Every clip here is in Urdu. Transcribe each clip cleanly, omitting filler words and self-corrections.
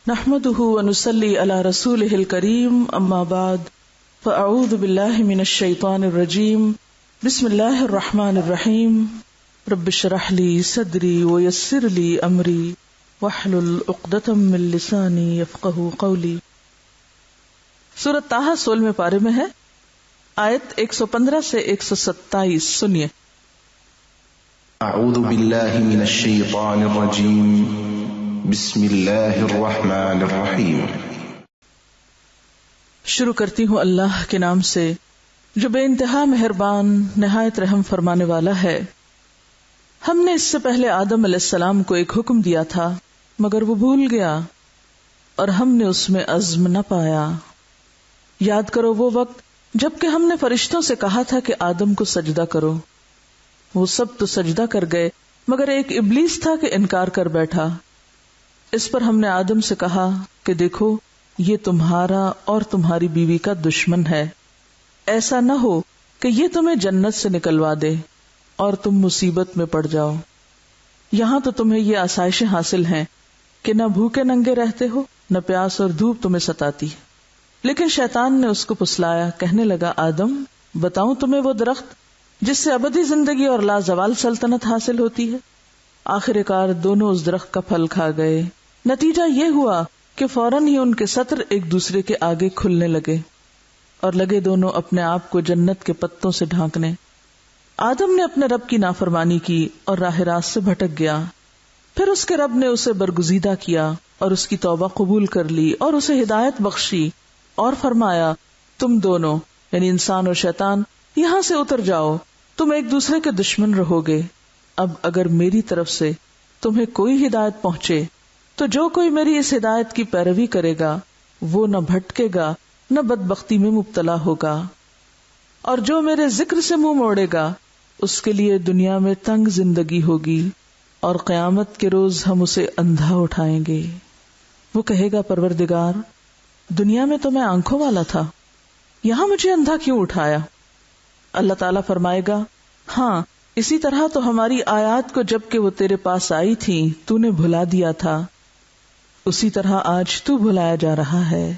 نحمده ونصلي على رسوله الكريم اما بعد فاعوذ بالله من الشيطان الرجيم بسم الله الرحمن الرحيم رب اشرح لي صدري ويسر لي امري واحلل عقدة من لساني يفقهوا قولي۔ سورۃ طٰہٰ 16ویں پارے میں ہے، آیت 115 سے 127 سنیے۔ اعوذ باللہ من الشیطان الرجیم بسم اللہ الرحمن الرحیم۔ شروع کرتی ہوں اللہ کے نام سے جو بے انتہا مہربان نہایت رحم فرمانے والا ہے۔ ہم نے اس سے پہلے آدم علیہ السلام کو ایک حکم دیا تھا مگر وہ بھول گیا اور ہم نے اس میں عزم نہ پایا۔ یاد کرو وہ وقت جب کہ ہم نے فرشتوں سے کہا تھا کہ آدم کو سجدہ کرو، وہ سب تو سجدہ کر گئے مگر ایک ابلیس تھا کہ انکار کر بیٹھا۔ اس پر ہم نے آدم سے کہا کہ دیکھو یہ تمہارا اور تمہاری بیوی کا دشمن ہے، ایسا نہ ہو کہ یہ تمہیں جنت سے نکلوا دے اور تم مصیبت میں پڑ جاؤ۔ یہاں تو تمہیں یہ آسائشیں حاصل ہیں کہ نہ بھوکے ننگے رہتے ہو، نہ پیاس اور دھوپ تمہیں ستاتی۔ لیکن شیطان نے اس کو پھسلایا، کہنے لگا آدم بتاؤں تمہیں وہ درخت جس سے ابدی زندگی اور لازوال سلطنت حاصل ہوتی ہے؟ آخر کار دونوں اس درخت کا پھل کھا گئے۔ نتیجہ یہ ہوا کہ فوراً ہی ان کے سطر ایک دوسرے کے آگے کھلنے لگے اور لگے دونوں اپنے آپ کو جنت کے پتوں سے ڈھانکنے۔ آدم نے اپنے رب کی نافرمانی کی اور راہ راست سے بھٹک گیا۔ پھر اس کے رب نے اسے برگزیدہ کیا اور اس کی توبہ قبول کر لی اور اسے ہدایت بخشی اور فرمایا تم دونوں یعنی انسان اور شیطان یہاں سے اتر جاؤ، تم ایک دوسرے کے دشمن رہو گے۔ اب اگر میری طرف سے تمہیں کوئی ہدایت پہنچے تو جو کوئی میری اس ہدایت کی پیروی کرے گا وہ نہ بھٹکے گا نہ بدبختی میں مبتلا ہوگا، اور جو میرے ذکر سے منہ موڑے گا اس کے لیے دنیا میں تنگ زندگی ہوگی اور قیامت کے روز ہم اسے اندھا اٹھائیں گے۔ وہ کہے گا پروردگار دنیا میں تو میں آنکھوں والا تھا، یہاں مجھے اندھا کیوں اٹھایا؟ اللہ تعالیٰ فرمائے گا ہاں اسی طرح تو ہماری آیات کو جب کہ وہ تیرے پاس آئی تھی تو نے بھلا دیا تھا، اسی طرح آج تو بھلایا جا رہا ہے۔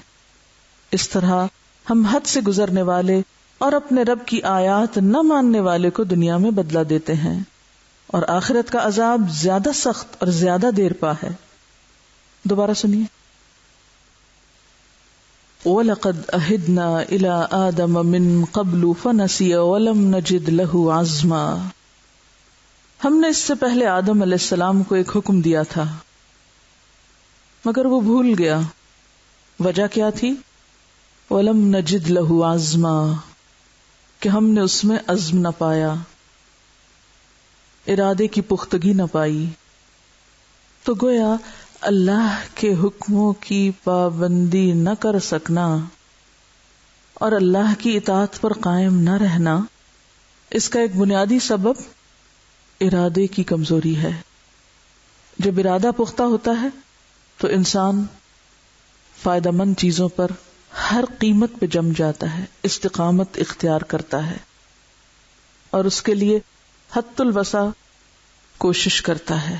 اس طرح ہم حد سے گزرنے والے اور اپنے رب کی آیات نہ ماننے والے کو دنیا میں بدلہ دیتے ہیں، اور آخرت کا عذاب زیادہ سخت اور زیادہ دیر پا ہے۔ دوبارہ سنیے۔ وَلَقَدْ أَهِدْنَا إِلَىٰ آدَمَ مِن قَبْلُ فَنَسِيَ وَلَمْ نَجِدْ لَهُ عَزْمًا۔ ہم نے اس سے پہلے آدم علیہ السلام کو ایک حکم دیا تھا مگر وہ بھول گیا۔ وجہ کیا تھی؟ وَلَمْ نَجِدْ لَهُ عَزْمًا، کہ ہم نے اس میں عزم نہ پایا، ارادے کی پختگی نہ پائی۔ تو گویا اللہ کے حکموں کی پابندی نہ کر سکنا اور اللہ کی اطاعت پر قائم نہ رہنا، اس کا ایک بنیادی سبب ارادے کی کمزوری ہے۔ جب ارادہ پختہ ہوتا ہے تو انسان فائدہ مند چیزوں پر ہر قیمت پہ جم جاتا ہے، استقامت اختیار کرتا ہے اور اس کے لیے حد الوسع کوشش کرتا ہے۔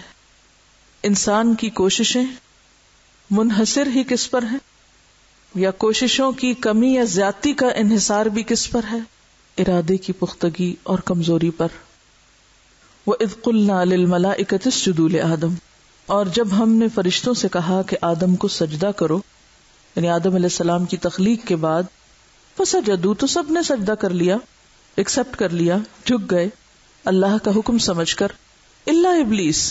انسان کی کوششیں منحصر ہی کس پر ہیں، یا کوششوں کی کمی یا زیادتی کا انحصار بھی کس پر ہے؟ ارادے کی پختگی اور کمزوری پر۔ وَإِذْ قُلْنَا لِلْمَلَائِكَةِ اسْجُدُوا لِآدَمَ، اور جب ہم نے فرشتوں سے کہا کہ آدم کو سجدہ کرو، یعنی آدم علیہ السلام کی تخلیق کے بعد، فسجدوا تو سب نے سجدہ کر لیا، ایکسپٹ کر لیا، جھک گئے اللہ کا حکم سمجھ کر، الا ابلیس،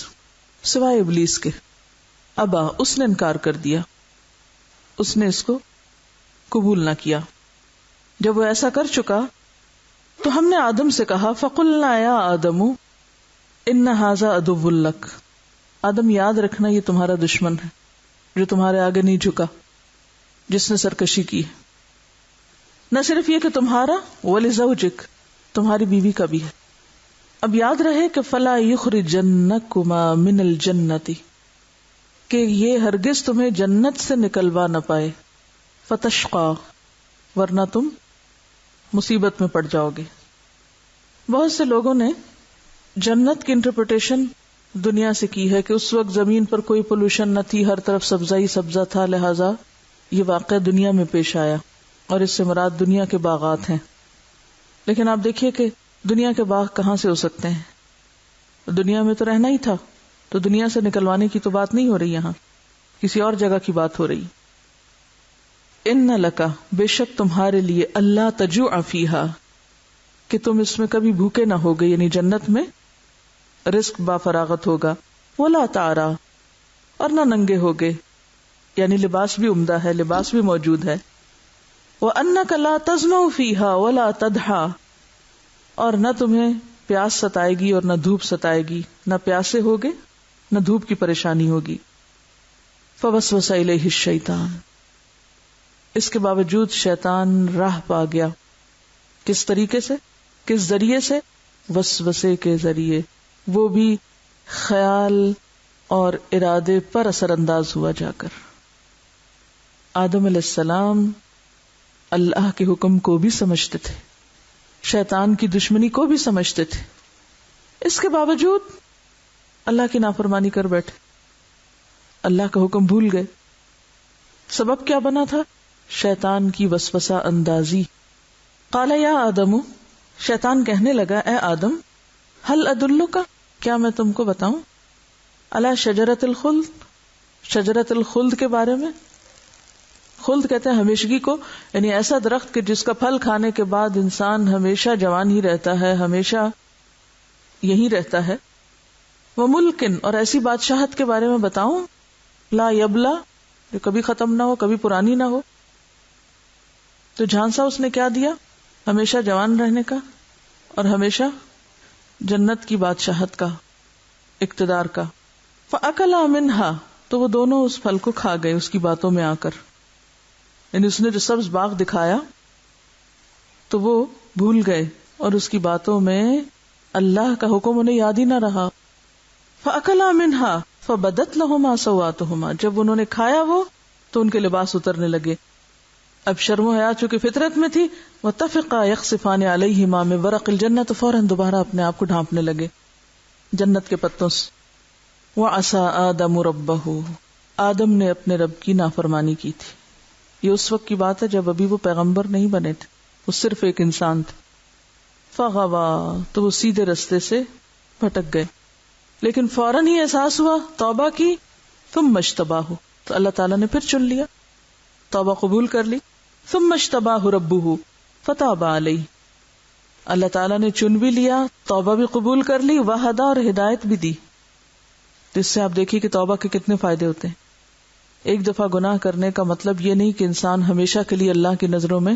سوائے ابلیس کے، ابا، اس نے انکار کر دیا، اس نے اس کو قبول نہ کیا۔ جب وہ ایسا کر چکا تو ہم نے آدم سے کہا فَقُلْنَا يَا آدَمُ إِنَّ هَذَا عَدُوٌّ لَكَ، آدم یاد رکھنا یہ تمہارا دشمن ہے جو تمہارے آگے نہیں جھکا، جس نے سرکشی کی۔ نہ صرف یہ کہ تمہارا، وَلِزَوْجِكَ، تمہاری بیوی کا بھی ہے۔ اب یاد رہے کہ فَلَا يُخْرِجَنَّكُمَا مِنَ الْجَنَّةِ، کہ یہ ہرگز تمہیں جنت سے نکلوا نہ پائے، فَتَشْقَى، ورنہ تم مصیبت میں پڑ جاؤ گے۔ بہت سے لوگوں نے جنت کی انٹرپریٹیشن دنیا سے کی ہے کہ اس وقت زمین پر کوئی پولوشن نہ تھی، ہر طرف سبزہ ہی سبزہ تھا، لہٰذا یہ واقعہ دنیا میں پیش آیا، اور اس سے مراد دنیا کے باغات ہیں۔ لیکن آپ دیکھیے کہ دنیا کے باغ کہاں سے ہو سکتے ہیں؟ دنیا میں تو رہنا ہی تھا، تو دنیا سے نکلوانے کی تو بات نہیں ہو رہی، یہاں کسی اور جگہ کی بات ہو رہی۔ ان لکا، بے شک تمہارے لیے، اللہ تجوع فیہا، کہ تم اس میں کبھی بھوکے نہ ہوگے، یعنی جنت میں رزق با فراغت ہوگا، ولا تعرا، اور نہ ننگے ہوگے، یعنی لباس بھی عمدہ ہے، لباس بھی موجود ہے۔ وَأَنَّكَ لَا تَظْمَأُ فِيهَا وَلَا تَضْحَىٰ، اور نہ تمہیں پیاس ستائے گی اور نہ دھوپ ستائے گی، نہ پیاسے ہوگے نہ دھوپ کی پریشانی ہوگی۔ فَوَسْوَسَ إِلَيْهِ الشَّيْطَانُ، اس کے باوجود شیطان راہ پا گیا، کس طریقے سے، کس ذریعے سے؟ وسوسے کے ذریعے، وہ بھی خیال اور ارادے پر اثر انداز ہوا جا کر۔ آدم علیہ السلام اللہ کے حکم کو بھی سمجھتے تھے، شیطان کی دشمنی کو بھی سمجھتے تھے، اس کے باوجود اللہ کی نافرمانی کر بیٹھے، اللہ کا حکم بھول گئے۔ سبب کیا بنا تھا؟ شیطان کی وسوسہ اندازی۔ قال یا آدم، شیطان کہنے لگا، اے آدم، هل ادلک، کیا میں تم کو بتاؤں، علی شجرۃ الخلد، شجرۃ الخلد کے بارے میں۔ خلد کہتے ہیں ہمیشگی کو، یعنی ایسا درخت کہ جس کا پھل کھانے کے بعد انسان ہمیشہ جوان ہی رہتا ہے، ہمیشہ یہی رہتا ہے۔ وملکن، اور ایسی بادشاہت کے بارے میں بتاؤں، لا یبلا، جو کبھی ختم نہ ہو، کبھی پرانی نہ ہو۔ تو جھانسا اس نے کیا دیا؟ ہمیشہ جوان رہنے کا اور ہمیشہ جنت کی بادشاہت کا، اقتدار کا۔ فَأَكَلَا مِنْهَا، تو وہ دونوں اس پھل کو کھا گئے اس کی باتوں میں آ کر، یعنی اس نے جو سبز باغ دکھایا تو وہ بھول گئے، اور اس کی باتوں میں اللہ کا حکم انہیں یاد ہی نہ رہا۔ فَأَكَلَا مِنْهَا فَبَدَتْ لَهُمَا سَوْآتُهُمَا، جب انہوں نے کھایا وہ تو ان کے لباس اترنے لگے۔ اب شرم و حیا چونکہ فطرت میں تھی، وَاتَّفِقَا يَخْصِفَانِ عَلَيْهِمَا مِن وَرَقِ الْجَنَّةِ، تو فوراً دوبارہ اپنے آپ کو ڈھانپنے لگے جنت کے پتوں سے۔ وَعَصَىٰ آدَمُ رَبَّهُ، آدم نے اپنے رب کی نافرمانی کی تھی۔ یہ اس وقت کی بات ہے جب ابھی وہ پیغمبر نہیں بنے تھے، وہ صرف ایک انسان تھے۔ فَغَوَىٰ، تو وہ سیدھے رستے سے بھٹک گئے، لیکن فوراً ہی احساس ہوا، توبہ کی، ثُمَّ اجْتَبَاهُ، تو اللہ تعالیٰ نے پھر چن لیا، توبہ قبول کر لی۔ ثُمَّ اجْتَبَاهُ رَبُّهُ فَتَابَ عَلَيْهِ، اللہ تعالیٰ نے چن بھی لیا، توبہ بھی قبول کر لی، وَهَدَىٰ، اور ہدایت بھی دی۔ جس سے آپ دیکھیے کہ توبہ کے کتنے فائدے ہوتے ہیں۔ ایک دفعہ گناہ کرنے کا مطلب یہ نہیں کہ انسان ہمیشہ کے لیے اللہ کی نظروں میں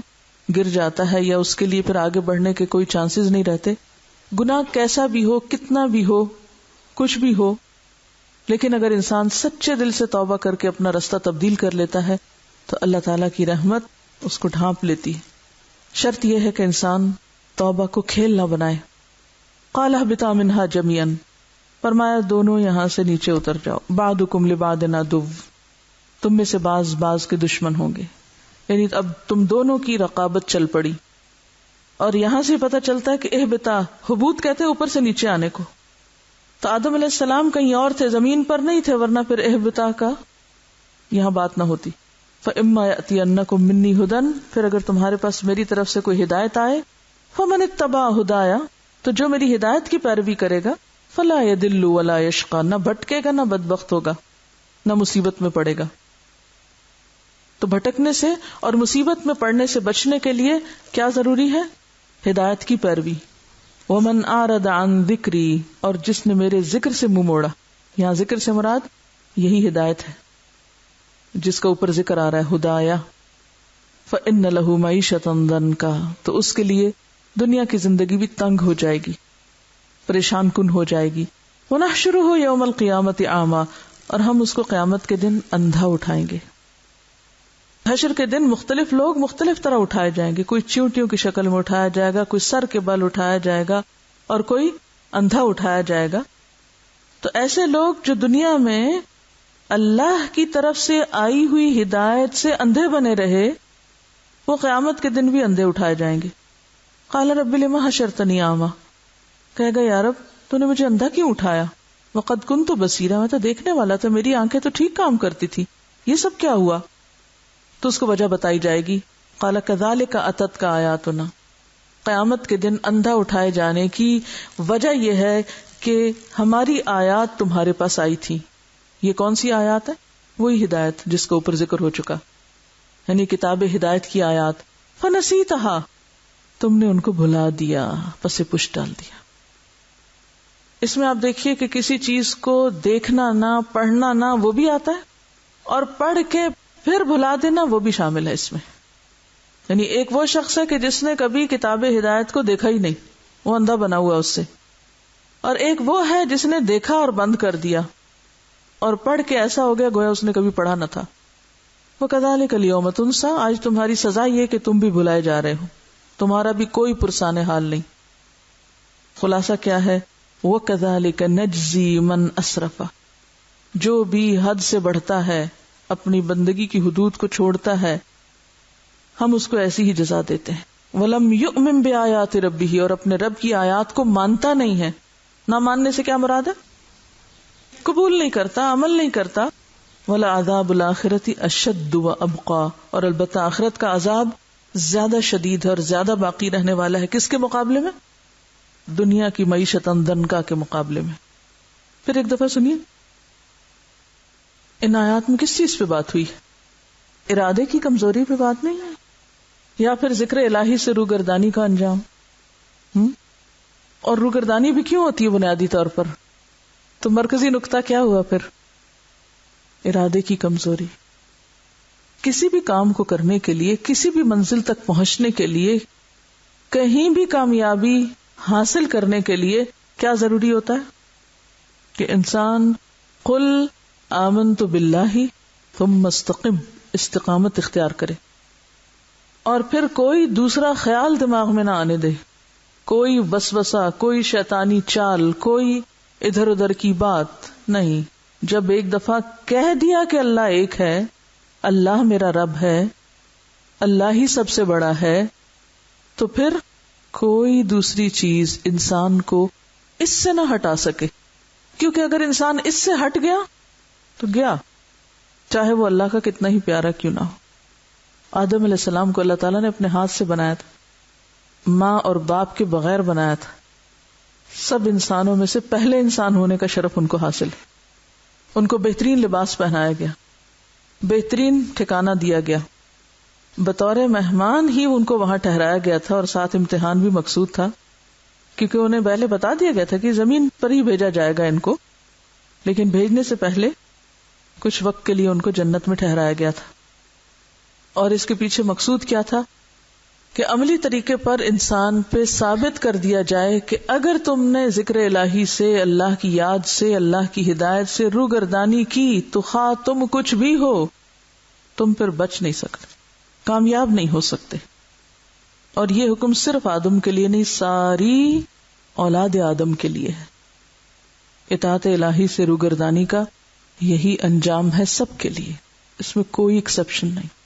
گر جاتا ہے یا اس کے لیے پھر آگے بڑھنے کے کوئی چانسز نہیں رہتے۔ گناہ کیسا بھی ہو، کتنا بھی ہو، کچھ بھی ہو، لیکن اگر انسان سچے دل سے توبہ کر کے اپنا رستہ تبدیل کر لیتا ہے تو اللہ تعالیٰ کی رحمت اس کو ڈھانپ لیتی ہے۔ شرط یہ ہے کہ انسان توبہ کو کھیل نہ بنائے۔ قال اهبطا منها جميعا، فرمایا دونوں یہاں سے نیچے اتر جاؤ، بعضکم لبعض عدو، تم میں سے بعض بعض کے دشمن ہوں گے، یعنی اب تم دونوں کی رقابت چل پڑی۔ اور یہاں سے پتہ چلتا ہے کہ اہبطا، حبوط کہتے ہیں اوپر سے نیچے آنے کو، تو آدم علیہ السلام کہیں اور تھے، زمین پر نہیں تھے، ورنہ پھر اہبطا کا یہاں بات نہ ہوتی۔ فَإِمَّا يَأْتِيَنَّكُم مِّنِّي هُدًى، پھر اگر تمہارے پاس میری طرف سے کوئی ہدایت آئے، فَمَنِ اتَّبَعَ هُدَايَ، تو جو میری ہدایت کی پیروی کرے گا، فَلَا يَضِلُّ وَلَا يَشْقَىٰ، نہ بھٹکے گا نہ بدبخت ہوگا، نہ مصیبت میں پڑے گا۔ تو بھٹکنے سے اور مصیبت میں پڑنے سے بچنے کے لیے کیا ضروری ہے؟ ہدایت کی پیروی۔ وَمَنْ أَعْرَضَ عَنْ ذِكْرِي، اور جس نے میرے ذکر سے منہ موڑا، یہاں ذکر سے مراد یہی ہدایت ہے جس کا اوپر ذکر آ رہا ہے، ہدایہ۔ فَإِنَّ لَهُ مَعِيشَةً ضَنْكَا، تو اس کے لیے دنیا کی زندگی بھی تنگ ہو جائے گی، پریشان کن ہو جائے گی۔ وَنَحْشُرُهُ يَوْمَ الْقِيَامَةِ أَعْمَىٰ، اور ہم اس کو قیامت کے دن اندھا اٹھائیں گے۔ حشر کے دن مختلف لوگ مختلف طرح اٹھائے جائیں گے، کوئی چیونٹیوں کی شکل میں اٹھایا جائے گا، کوئی سر کے بل اٹھایا جائے گا، اور کوئی اندھا اٹھایا جائے گا۔ تو ایسے لوگ جو دنیا میں اللہ کی طرف سے آئی ہوئی ہدایت سے اندھے بنے رہے، وہ قیامت کے دن بھی اندھے اٹھائے جائیں گے۔ قال رب لما حشرتنی اعمی، کہے گا یا رب تو نے مجھے اندھا کیوں اٹھایا؟ وقد كنت بصیرا، میں تو دیکھنے والا تھا، میری آنکھیں تو ٹھیک کام کرتی تھی، یہ سب کیا ہوا؟ تو اس کو وجہ بتائی جائے گی. قال كذلك اتتك آیاتنا، قیامت کے دن اندھا اٹھائے جانے کی وجہ یہ ہے کہ ہماری آیات تمہارے پاس آئی تھی. یہ کون سی آیات ہے؟ وہی ہدایت جس کو اوپر ذکر ہو چکا، یعنی کتاب ہدایت کی آیات. فنسیتھا، تم نے ان کو بھلا دیا، پس پش ڈال دیا. اس میں آپ دیکھیے کہ کسی چیز کو دیکھنا نہ، پڑھنا نہ، وہ بھی آتا ہے، اور پڑھ کے پھر بھلا دینا وہ بھی شامل ہے اس میں. یعنی ایک وہ شخص ہے کہ جس نے کبھی کتاب ہدایت کو دیکھا ہی نہیں، وہ اندھا بنا ہوا اس سے، اور ایک وہ ہے جس نے دیکھا اور بند کر دیا اور پڑھ کے ایسا ہو گیا گویا اس نے کبھی پڑھا نہ تھا. وَكَذَلِكَ الْيَوْمَ تُنسَىٰ، آج تمہاری سزا یہ کہ تم بھی بھلائے جا رہے ہو، تمہارا بھی کوئی پرسان حال نہیں. خلاصہ کیا ہے؟ وَكَذَلِكَ نَجْزِي مَنْ أَسْرَفَ، جو بھی حد سے بڑھتا ہے، اپنی بندگی کی حدود کو چھوڑتا ہے، ہم اس کو ایسی ہی جزا دیتے ہیں. وَلَمْ يُؤْمِن بِآيَاتِ رَبِّهِ، اور اپنے رب کی آیات کو مانتا نہیں ہے. نہ ماننے سے کیا مراد ہے؟ قبول نہیں کرتا، عمل نہیں کرتا. وَلَعَذَابُ الْآخِرَةِ أَشَدُّ وَأَبْقَىٰ، اور البتہ آخرت کا عذاب زیادہ شدید ہے اور زیادہ باقی رہنے والا ہے. کس کے مقابلے میں؟ دنیا کی معیشت دنکا کے مقابلے میں. پھر ایک دفعہ سنیے، ان آیات میں کس چیز پہ بات ہوئی؟ ارادے کی کمزوری پہ بات نہیں ہے، یا پھر ذکر الہی سے روگردانی کا انجام. اور روگردانی بھی کیوں ہوتی ہے بنیادی طور پر؟ تو مرکزی نقطہ کیا ہوا پھر؟ ارادے کی کمزوری. کسی بھی کام کو کرنے کے لیے، کسی بھی منزل تک پہنچنے کے لیے، کہیں بھی کامیابی حاصل کرنے کے لیے کیا ضروری ہوتا ہے؟ کہ انسان قل آمنت باللہ ثم استقم، استقامت اختیار کرے، اور پھر کوئی دوسرا خیال دماغ میں نہ آنے دے، کوئی وسوسہ، کوئی شیطانی چال، کوئی ادھر ادھر کی بات نہیں. جب ایک دفعہ کہہ دیا کہ اللہ ایک ہے، اللہ میرا رب ہے، اللہ ہی سب سے بڑا ہے، تو پھر کوئی دوسری چیز انسان کو اس سے نہ ہٹا سکے. کیونکہ اگر انسان اس سے ہٹ گیا تو گیا، چاہے وہ اللہ کا کتنا ہی پیارا کیوں نہ ہو. آدم علیہ السلام کو اللہ تعالیٰ نے اپنے ہاتھ سے بنایا تھا، ماں اور باپ کے بغیر بنایا تھا. سب انسانوں میں سے پہلے انسان ہونے کا شرف ان کو حاصل ہے. ان کو بہترین لباس پہنایا گیا، بہترین ٹھکانہ دیا گیا، بطور مہمان ہی ان کو وہاں ٹھہرایا گیا تھا، اور ساتھ امتحان بھی مقصود تھا، کیونکہ انہیں پہلے بتا دیا گیا تھا کہ زمین پر ہی بھیجا جائے گا ان کو، لیکن بھیجنے سے پہلے کچھ وقت کے لیے ان کو جنت میں ٹھہرایا گیا تھا. اور اس کے پیچھے مقصود کیا تھا؟ کہ عملی طریقے پر انسان پہ ثابت کر دیا جائے کہ اگر تم نے ذکر الہی سے، اللہ کی یاد سے، اللہ کی ہدایت سے روگردانی کی تو خواہ تم کچھ بھی ہو، تم پھر بچ نہیں سکتے، کامیاب نہیں ہو سکتے. اور یہ حکم صرف آدم کے لیے نہیں، ساری اولاد آدم کے لیے ہے. اطاعت الہی سے روگردانی کا یہی انجام ہے سب کے لیے، اس میں کوئی ایکسپشن نہیں.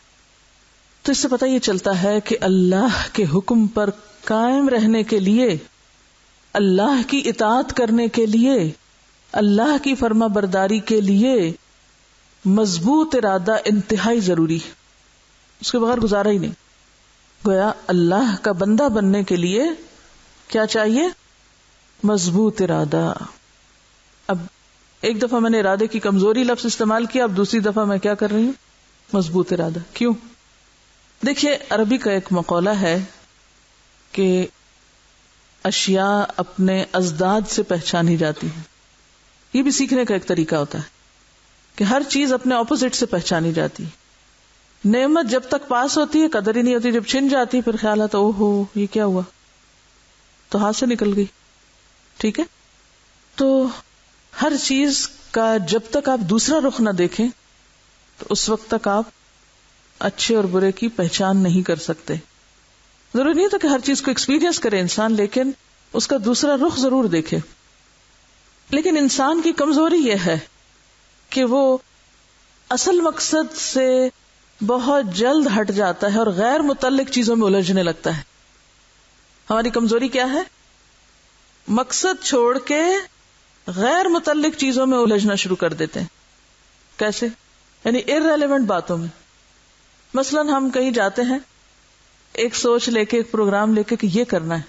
تو اس سے پتہ یہ چلتا ہے کہ اللہ کے حکم پر قائم رہنے کے لیے، اللہ کی اطاعت کرنے کے لیے، اللہ کی فرما برداری کے لیے مضبوط ارادہ انتہائی ضروری ہے. اس کے بغیر گزارا ہی نہیں. گویا اللہ کا بندہ بننے کے لیے کیا چاہیے؟ مضبوط ارادہ. اب ایک دفعہ میں نے ارادے کی کمزوری لفظ استعمال کیا، اب دوسری دفعہ میں کیا کر رہی ہوں؟ مضبوط ارادہ. کیوں؟ دیکھیے، عربی کا ایک مقولہ ہے کہ اشیاء اپنے ازداد سے پہچانی جاتی ہیں. یہ بھی سیکھنے کا ایک طریقہ ہوتا ہے کہ ہر چیز اپنے اپوزٹ سے پہچانی جاتی ہے. نعمت جب تک پاس ہوتی ہے قدر ہی نہیں ہوتی، جب چھن جاتی ہے پھر خیال آتا اوہ ہو یہ کیا ہوا، تو ہاتھ سے نکل گئی. ٹھیک ہے، تو ہر چیز کا جب تک آپ دوسرا رخ نہ دیکھیں تو اس وقت تک آپ اچھے اور برے کی پہچان نہیں کر سکتے. ضروری نہیں تو کہ ہر چیز کو ایکسپیرینس کرے انسان، لیکن اس کا دوسرا رخ ضرور دیکھے. لیکن انسان کی کمزوری یہ ہے کہ وہ اصل مقصد سے بہت جلد ہٹ جاتا ہے اور غیر متعلق چیزوں میں الجھنے لگتا ہے. ہماری کمزوری کیا ہے؟ مقصد چھوڑ کے غیر متعلق چیزوں میں الجھنا شروع کر دیتے ہیں. کیسے؟ یعنی irrelevant باتوں میں. مثلا ہم کہیں جاتے ہیں ایک سوچ لے کے، ایک پروگرام لے کے کہ یہ کرنا ہے،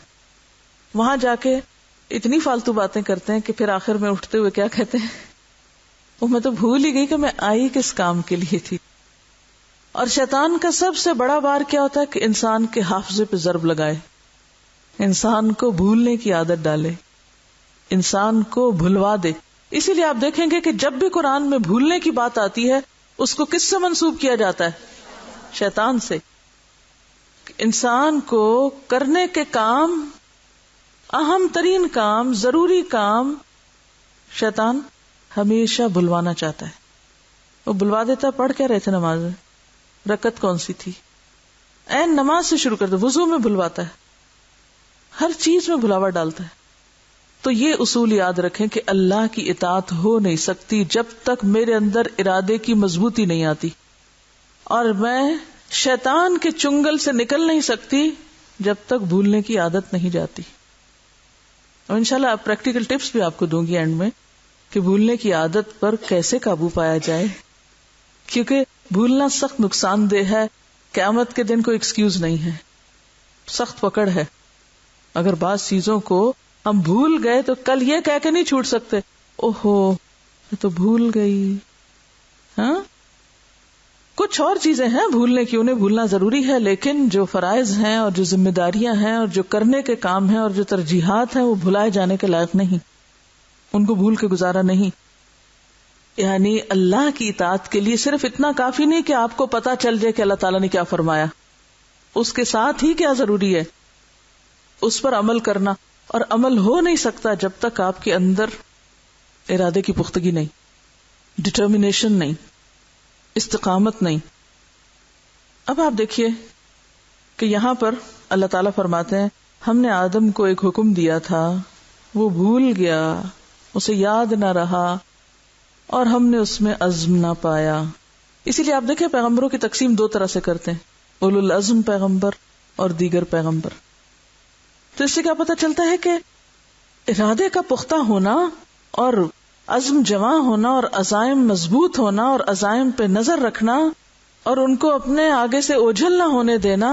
وہاں جا کے اتنی فالتو باتیں کرتے ہیں کہ پھر آخر میں اٹھتے ہوئے کیا کہتے ہیں، وہ میں تو بھول ہی گئی کہ میں آئی کس کام کے لیے تھی. اور شیطان کا سب سے بڑا وار کیا ہوتا ہے کہ انسان کے حافظے پہ ضرب لگائے، انسان کو بھولنے کی عادت ڈالے، انسان کو بھلوا دے. اسی لیے آپ دیکھیں گے کہ جب بھی قرآن میں بھولنے کی بات آتی ہے اس کو کس سے منسوب کیا جاتا ہے؟ شیطان سے. انسان کو کرنے کے کام، اہم ترین کام، ضروری کام، شیطان ہمیشہ بھلوانا چاہتا ہے. وہ بھلوا دیتا. پڑھ کیا رہے تھے نماز میں؟ رکعت کون سی تھی؟ عین نماز سے شروع کرتا، وضو میں بھلواتا ہے، ہر چیز میں بھلاوٹ ڈالتا ہے. تو یہ اصول یاد رکھیں کہ اللہ کی اطاعت ہو نہیں سکتی جب تک میرے اندر ارادے کی مضبوطی نہیں آتی، اور میں شیطان کے چنگل سے نکل نہیں سکتی جب تک بھولنے کی عادت نہیں جاتی. اور انشاءاللہ پریکٹیکل ٹپس بھی آپ کو دوں گی اینڈ میں کہ بھولنے کی عادت پر کیسے قابو پایا جائے، کیونکہ بھولنا سخت نقصان دہ ہے. قیامت کے دن کوئی ایکسکیوز نہیں ہے، سخت پکڑ ہے. اگر بعض چیزوں کو ہم بھول گئے تو کل یہ کہہ کے نہیں چھوٹ سکتے اوہو میں تو بھول گئی. ہاں کچھ اور چیزیں ہیں بھولنے کی، انہیں بھولنا ضروری ہے، لیکن جو فرائض ہیں اور جو ذمہ داریاں ہیں اور جو کرنے کے کام ہیں اور جو ترجیحات ہیں وہ بھلائے جانے کے لائق نہیں، ان کو بھول کے گزارا نہیں. یعنی اللہ کی اطاعت کے لیے صرف اتنا کافی نہیں کہ آپ کو پتا چل جائے کہ اللہ تعالیٰ نے کیا فرمایا، اس کے ساتھ ہی کیا ضروری ہے اس پر عمل کرنا. اور عمل ہو نہیں سکتا جب تک آپ کے اندر ارادے کی پختگی نہیں، ڈٹرمینیشن نہیں، استقامت نہیں. اب آپ دیکھیے کہ یہاں پر اللہ تعالیٰ فرماتے ہیں ہم نے آدم کو ایک حکم دیا تھا، وہ بھول گیا، اسے یاد نہ رہا، اور ہم نے اس میں عزم نہ پایا. اسی لیے آپ دیکھیں پیغمبروں کی تقسیم دو طرح سے کرتے ہیں، اولو العزم پیغمبر اور دیگر پیغمبر. تو اس سے کیا پتہ چلتا ہے کہ ارادے کا پختہ ہونا اور عزم جمع ہونا اور عزائم مضبوط ہونا اور عزائم پہ نظر رکھنا اور ان کو اپنے آگے سے اوجھل نہ ہونے دینا،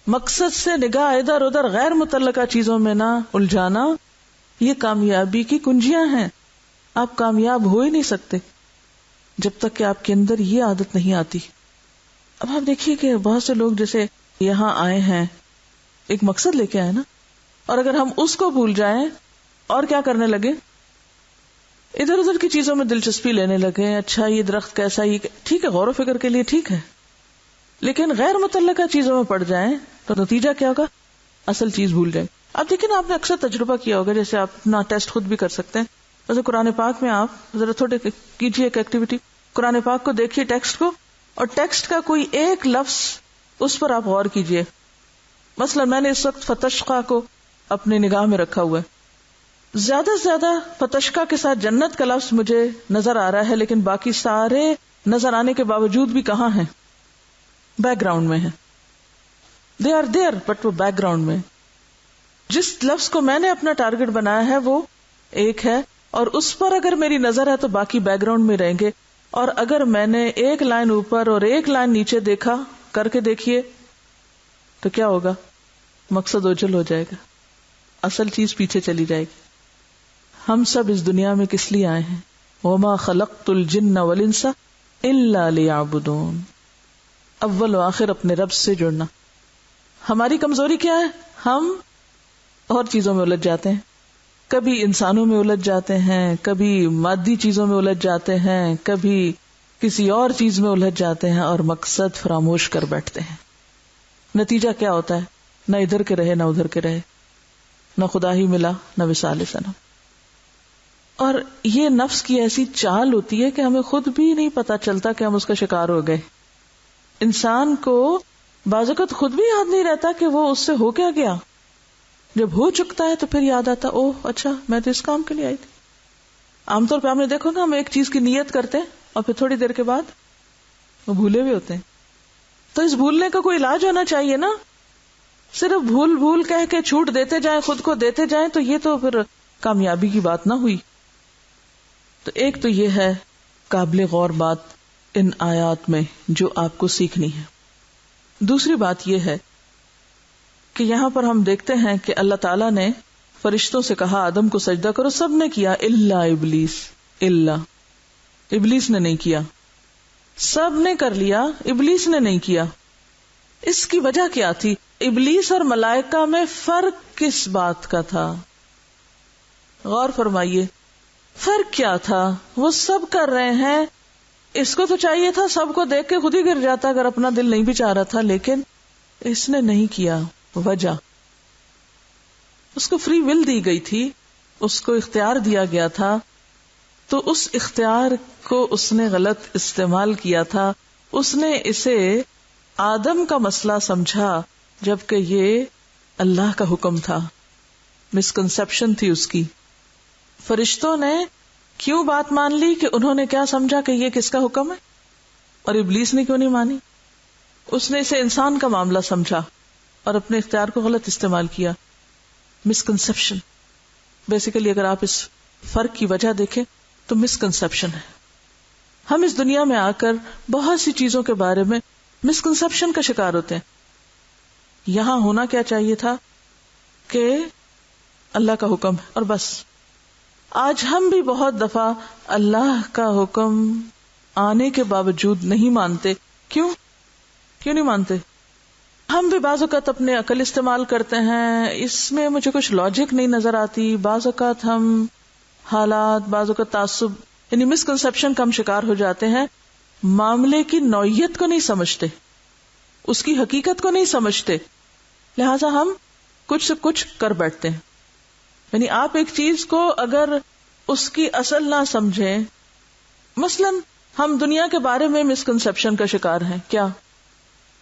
مقصد سے نگاہ ادھر ادھر غیر متعلقہ چیزوں میں نہ الجھانا، یہ کامیابی کی کنجیاں ہیں. آپ کامیاب ہو ہی نہیں سکتے جب تک کہ آپ کے اندر یہ عادت نہیں آتی. اب آپ دیکھیے کہ بہت سے لوگ جیسے یہاں آئے ہیں ایک مقصد لے کے آئے نا، اور اگر ہم اس کو بھول جائیں اور کیا کرنے لگے، ادھر ادھر کی چیزوں میں دلچسپی لینے لگے، اچھا یہ درخت کیسا، یہ ٹھیک ہے غور و فکر کے لیے ٹھیک ہے، لیکن غیر متعلقہ چیزوں میں پڑ جائیں تو نتیجہ کیا ہوگا؟ اصل چیز بھول جائیں. اب دیکھیں نا، آپ نے اکثر تجربہ کیا ہوگا، جیسے آپ اپنا ٹیسٹ خود بھی کر سکتے ہیں. جیسے قرآن پاک میں آپ ذرا تھوڑے کیجیے ایک ایکٹیویٹی، قرآن پاک کو دیکھیے ٹیکسٹ کو، اور ٹیکسٹ کا کوئی ایک لفظ اس پر آپ غور کیجیے. مثلا میں نے اس وقت فتشقہ کو اپنی نگاہ میں رکھا ہوا ہے، زیادہ سے زیادہ فتشقہ کے ساتھ جنت کا لفظ مجھے نظر آ رہا ہے، لیکن باقی سارے نظر آنے کے باوجود بھی کہاں ہیں؟ بیک گراؤنڈ میں ہیں. دے آر دیئر بٹ وہ بیک گراؤنڈ میں. جس لفظ کو میں نے اپنا ٹارگٹ بنایا ہے وہ ایک ہے، اور اس پر اگر میری نظر ہے تو باقی بیک گراؤنڈ میں رہیں گے. اور اگر میں نے ایک لائن اوپر اور ایک لائن نیچے دیکھا، کر کے دیکھیے تو کیا ہوگا؟ مقصد اوجھل ہو جائے گا، اصل چیز پیچھے چلی جائے گی. ہم سب اس دنیا میں کس لیے آئے ہیں؟ وما خلقت الجن والانس الا لیعبدون. اول و آخر اپنے رب سے جڑنا. ہماری کمزوری کیا ہے؟ ہم اور چیزوں میں الجھ جاتے ہیں، کبھی انسانوں میں الجھ جاتے ہیں، کبھی مادی چیزوں میں الجھ جاتے ہیں، کبھی کسی اور چیز میں الجھ جاتے ہیں، اور مقصد فراموش کر بیٹھتے ہیں. نتیجہ کیا ہوتا ہے؟ نہ ادھر کے رہے نہ ادھر کے رہے، نہ خدا ہی ملا نہ وصال صنم. اور یہ نفس کی ایسی چال ہوتی ہے کہ ہمیں خود بھی نہیں پتا چلتا کہ ہم اس کا شکار ہو گئے. انسان کو بعض اوقات خود بھی یاد نہیں رہتا کہ وہ اس سے ہو کیا گیا. جب ہو چکتا ہے تو پھر یاد آتا، اوہ اچھا میں تو اس کام کے لیے آئی تھی. عام طور پہ ہم نے دیکھو گا، ہم ایک چیز کی نیت کرتے ہیں اور پھر تھوڑی دیر کے بعد وہ بھولے ہوئے ہوتے ہیں. تو اس بھولنے کا کوئی علاج ہونا چاہیے نا. صرف بھول بھول کہہ کے چھوٹ دیتے جائیں، خود کو دیتے جائیں، تو یہ تو پھر کامیابی کی بات نہ ہوئی. تو ایک تو یہ ہے قابل غور بات ان آیات میں جو آپ کو سیکھنی ہے. دوسری بات یہ ہے کہ یہاں پر ہم دیکھتے ہیں کہ اللہ تعالیٰ نے فرشتوں سے کہا آدم کو سجدہ کرو، سب نے کیا الا ابلیس. ابلیس نے نہیں کیا. سب نے کر لیا، ابلیس نے نہیں کیا. اس کی وجہ کیا تھی؟ ابلیس اور ملائکہ میں فرق کس بات کا تھا؟ غور فرمائیے، فرق کیا تھا؟ وہ سب کر رہے ہیں، اس کو تو چاہیے تھا سب کو دیکھ کے خود ہی گر جاتا اگر اپنا دل نہیں بھی چاہ رہا تھا، لیکن اس نے نہیں کیا. وجہ اس کو فری ول دی گئی تھی، اس کو اختیار دیا گیا تھا، تو اس اختیار کو اس نے غلط استعمال کیا تھا. اس نے اسے آدم کا مسئلہ سمجھا جبکہ یہ اللہ کا حکم تھا. مسکنسپشن تھی اس کی. فرشتوں نے کیوں بات مان لی کہ انہوں نے کیا سمجھا کہ یہ کس کا حکم ہے، اور ابلیس نے کیوں نہیں مانی؟ اس نے اسے انسان کا معاملہ سمجھا اور اپنے اختیار کو غلط استعمال کیا. مسکنسپشن. بیسیکلی اگر آپ اس فرق کی وجہ دیکھیں تو مسکنسپشن ہے. ہم اس دنیا میں آ کر بہت سی چیزوں کے بارے میں مسکنسپشن کا شکار ہوتے ہیں. یہاں ہونا کیا چاہیے تھا کہ اللہ کا حکم ہے اور بس. آج ہم بھی بہت دفعہ اللہ کا حکم آنے کے باوجود نہیں مانتے. کیوں نہیں مانتے؟ ہم بھی بعض اوقات اپنے عقل استعمال کرتے ہیں، اس میں مجھے کچھ لاجک نہیں نظر آتی. بعض اوقات ہم حالات، بعض اوقات تعصب یعنی مسکنسپشن کا ہم شکار ہو جاتے ہیں. معاملے کی نوعیت کو نہیں سمجھتے، اس کی حقیقت کو نہیں سمجھتے، لہٰذا ہم کچھ سے کچھ کر بیٹھتے ہیں. یعنی آپ ایک چیز کو اگر اس کی اصل نہ سمجھیں، مثلا ہم دنیا کے بارے میں مسکنسپشن کا شکار ہیں، کیا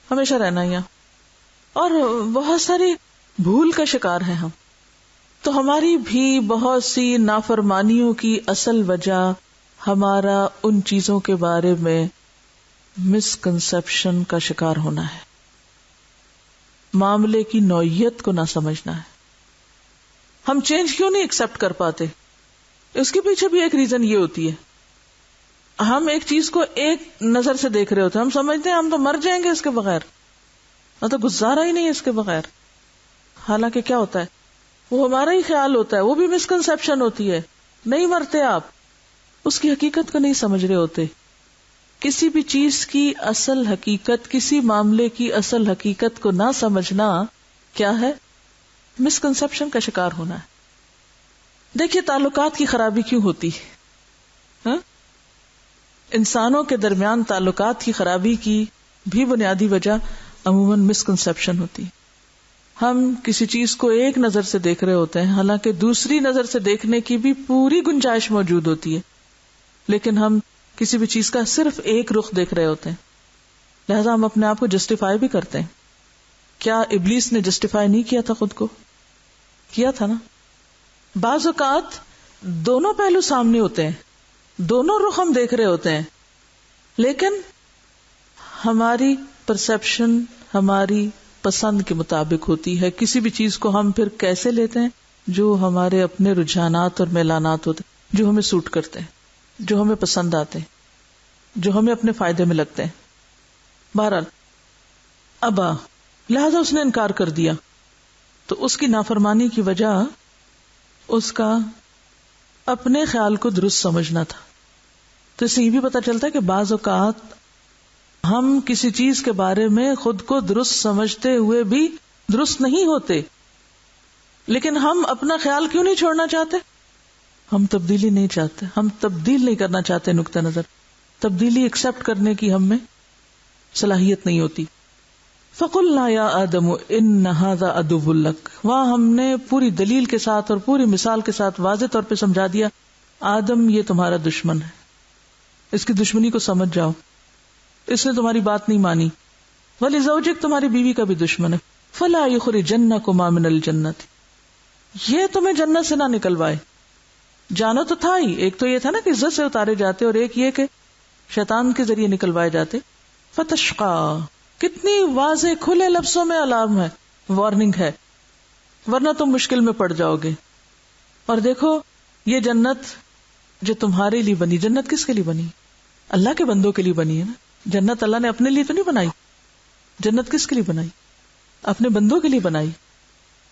ہمیشہ رہنا ہی، اور بہت ساری بھول کا شکار ہیں ہم. تو ہماری بھی بہت سی نافرمانیوں کی اصل وجہ ہمارا ان چیزوں کے بارے میں مسکنسپشن کا شکار ہونا ہے، معاملے کی نوعیت کو نہ سمجھنا ہے. ہم چینج کیوں نہیں ایکسپٹ کر پاتے؟ اس کے پیچھے بھی ایک ریزن یہ ہوتی ہے، ہم ایک چیز کو ایک نظر سے دیکھ رہے ہوتے ہیں. ہم سمجھتے ہیں ہم تو مر جائیں گے اس کے بغیر، تو گزارا ہی نہیں ہے اس کے بغیر. حالانکہ کیا ہوتا ہے، وہ ہمارا ہی خیال ہوتا ہے، وہ بھی مسکنسپشن ہوتی ہے. نہیں مرتے آپ، اس کی حقیقت کو نہیں سمجھ رہے ہوتے. کسی بھی چیز کی اصل حقیقت، کسی معاملے کی اصل حقیقت کو نہ سمجھنا کیا ہے؟ مسکنسپشن کا شکار ہونا ہے. دیکھیے تعلقات کی خرابی کیوں ہوتی ہے؟ انسانوں کے درمیان تعلقات کی خرابی کی بھی بنیادی وجہ عموماً مسکنسپشن ہوتی. ہم کسی چیز کو ایک نظر سے دیکھ رہے ہوتے ہیں، حالانکہ دوسری نظر سے دیکھنے کی بھی پوری گنجائش موجود ہوتی ہے، لیکن ہم کسی بھی چیز کا صرف ایک رخ دیکھ رہے ہوتے ہیں، لہذا ہم اپنے آپ کو جسٹیفائی بھی کرتے ہیں. کیا ابلیس نے جسٹیفائی نہیں کیا تھا خود کو؟ کیا تھا نا. بعض اوقات دونوں پہلو سامنے ہوتے ہیں، دونوں رخ ہم دیکھ رہے ہوتے ہیں، لیکن ہماری پرسپشن ہماری پسند کے مطابق ہوتی ہے. کسی بھی چیز کو ہم پھر کیسے لیتے ہیں؟ جو ہمارے اپنے رجحانات اور میلانات ہوتے ہیں، جو ہمیں سوٹ کرتے ہیں، جو ہمیں پسند آتے ہیں، جو ہمیں اپنے فائدے میں لگتے ہیں. بہرحال ابا، لہذا اس نے انکار کر دیا. تو اس کی نافرمانی کی وجہ اس کا اپنے خیال کو درست سمجھنا تھا. تو اس سے یہ بھی پتہ چلتا ہے کہ بعض اوقات ہم کسی چیز کے بارے میں خود کو درست سمجھتے ہوئے بھی درست نہیں ہوتے، لیکن ہم اپنا خیال کیوں نہیں چھوڑنا چاہتے؟ ہم تبدیلی نہیں چاہتے، ہم تبدیل نہیں کرنا چاہتے. نقطہ نظر، تبدیلی ایکسپٹ کرنے کی ہم میں صلاحیت نہیں ہوتی. فَقُلْنَا يَا آدَمُ إِنَّ هَذَا عَدُوٌّ لَكَ. وہاں ہم نے پوری دلیل کے ساتھ اور پوری مثال کے ساتھ واضح طور پہ سمجھا دیا، آدم یہ تمہارا دشمن ہے، اس کی دشمنی کو سمجھ جاؤ. اس نے تمہاری بات نہیں مانی. وَلِزَوْجِكَ، تمہاری بیوی کا بھی دشمن ہے. فَلَا يُخْرِجَنَّكُمَا مِنَ الْجَنَّةِ، یہ تمہیں جنت سے نہ نکلوائے. جانا تو تھا ہی، ایک تو یہ تھا نا کہ عزت سے اتارے جاتے، اور ایک یہ کہ شیطان کے ذریعے نکلوائے جاتے. فَتَشْقَى، کتنی واضح کھلے لفظوں میں الارم ہے، وارننگ ہے، ورنہ تم مشکل میں پڑ جاؤ گے. اور دیکھو یہ جنت جو تمہارے لیے بنی. جنت کس کے لیے بنی؟ اللہ کے بندوں کے لیے بنی ہے نا. جنت اللہ نے اپنے لیے تو نہیں بنائی. جنت کس کے لیے بنائی؟ اپنے بندوں کے لیے بنائی.